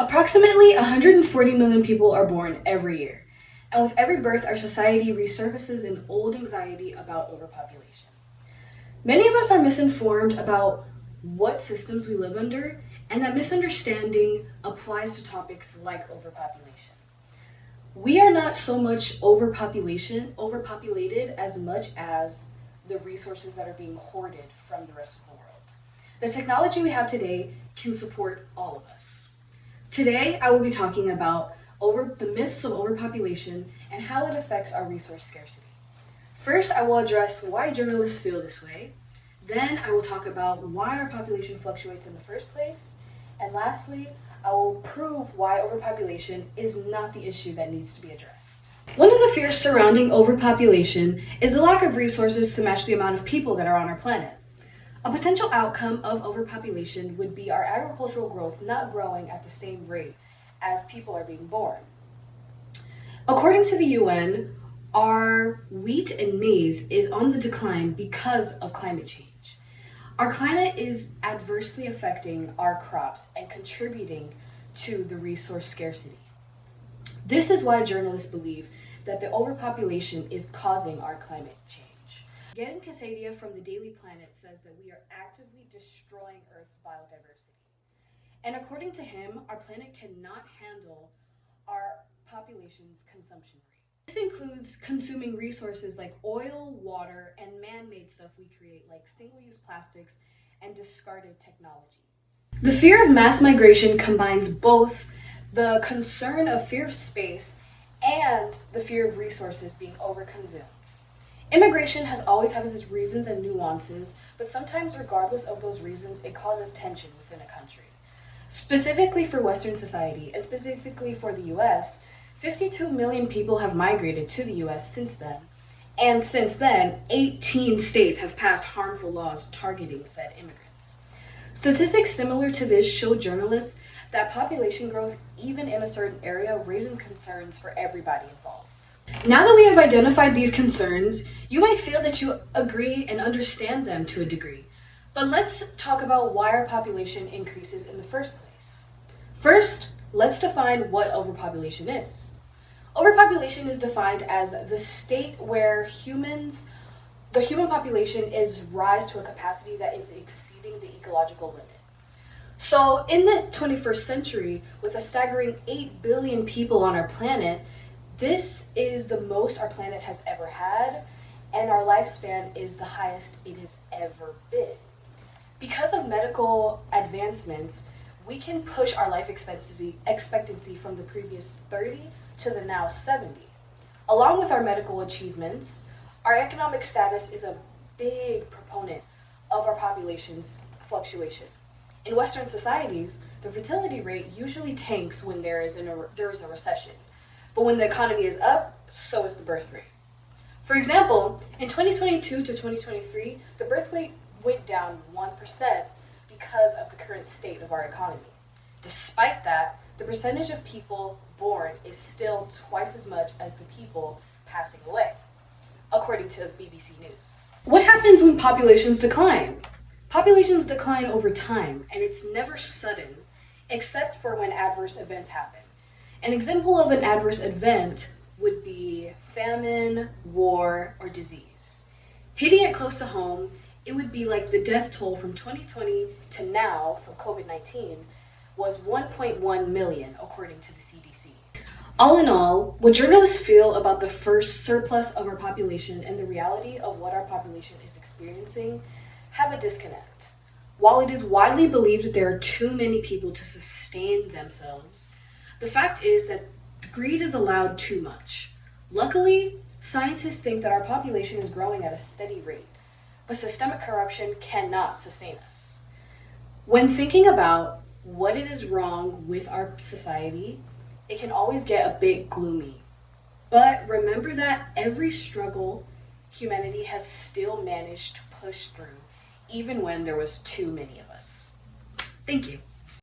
Approximately 140 million people are born every year, and with every birth, our society resurfaces an old anxiety about overpopulation. Many of us are misinformed about what systems we live under, and that misunderstanding applies to topics like overpopulation. We are not so much overpopulated as much as the resources that are being hoarded from the rest of the world. The technology we have today can support all of us. Today, I will be talking about the myths of overpopulation and how it affects our resource scarcity. First, I will address why journalists feel this way. Then, I will talk about why our population fluctuates in the first place. And lastly, I will prove why overpopulation is not the issue that needs to be addressed. One of the fears surrounding overpopulation is the lack of resources to match the amount of people that are on our planet. A potential outcome of overpopulation would be our agricultural growth not growing at the same rate as people are being born. According to the UN, our wheat and maize is on the decline because of climate change. Our climate is adversely affecting our crops and contributing to the resource scarcity. This is why journalists believe that the overpopulation is causing our climate change. Getting Casadia from the Daily Planet says that we are actively destroying Earth's biodiversity. And according to him, our planet cannot handle our population's consumption rate. This includes consuming resources like oil, water, and man-made stuff we create like single-use plastics and discarded technology. The fear of mass migration combines both the concern of fear of space and the fear of resources being overconsumed. Immigration has always had its reasons and nuances, but sometimes regardless of those reasons, it causes tension within a country. Specifically for Western society, and specifically for the US, 52 million people have migrated to the US since then. And since then, 18 states have passed harmful laws targeting said immigrants. Statistics similar to this show journalists that population growth, even in a certain area, raises concerns for everybody involved. Now that we have identified these concerns, you might feel that you agree and understand them to a degree. But let's talk about why our population increases in the first place. First, let's define what overpopulation is. Overpopulation is defined as the state where the human population is rise to a capacity that is exceeding the ecological limit. So in the 21st century, with a staggering 8 billion people on our planet, this is the most our planet has ever had, and our lifespan is the highest it has ever been. Because of medical advancements, we can push our life expectancy from the previous 30 to the now 70. Along with our medical achievements, our economic status is a big proponent of our population's fluctuation. In Western societies, the fertility rate usually tanks when there is a recession. But when the economy is up, so is the birth rate. For example, in 2022 to 2023, the birth rate went down 1% because of the current state of our economy. Despite that, the percentage of people born is still twice as much as the people passing away, according to BBC News. What happens when populations decline? Populations decline over time, and it's never sudden, except for when adverse events happen. An example of an adverse event would be famine, war, or disease. Hitting it close to home, it would be like the death toll from 2020 to now from COVID-19 was 1.1 million, according to the CDC. All in all, what journalists feel about the first surplus of our population and the reality of what our population is experiencing have a disconnect. While it is widely believed that there are too many people to sustain themselves, the fact is that greed is allowed too much. Luckily, scientists think that our population is growing at a steady rate, but systemic corruption cannot sustain us. When thinking about what it is wrong with our society, it can always get a bit gloomy. But remember that every struggle humanity has still managed to push through, even when there was too many of us. Thank you.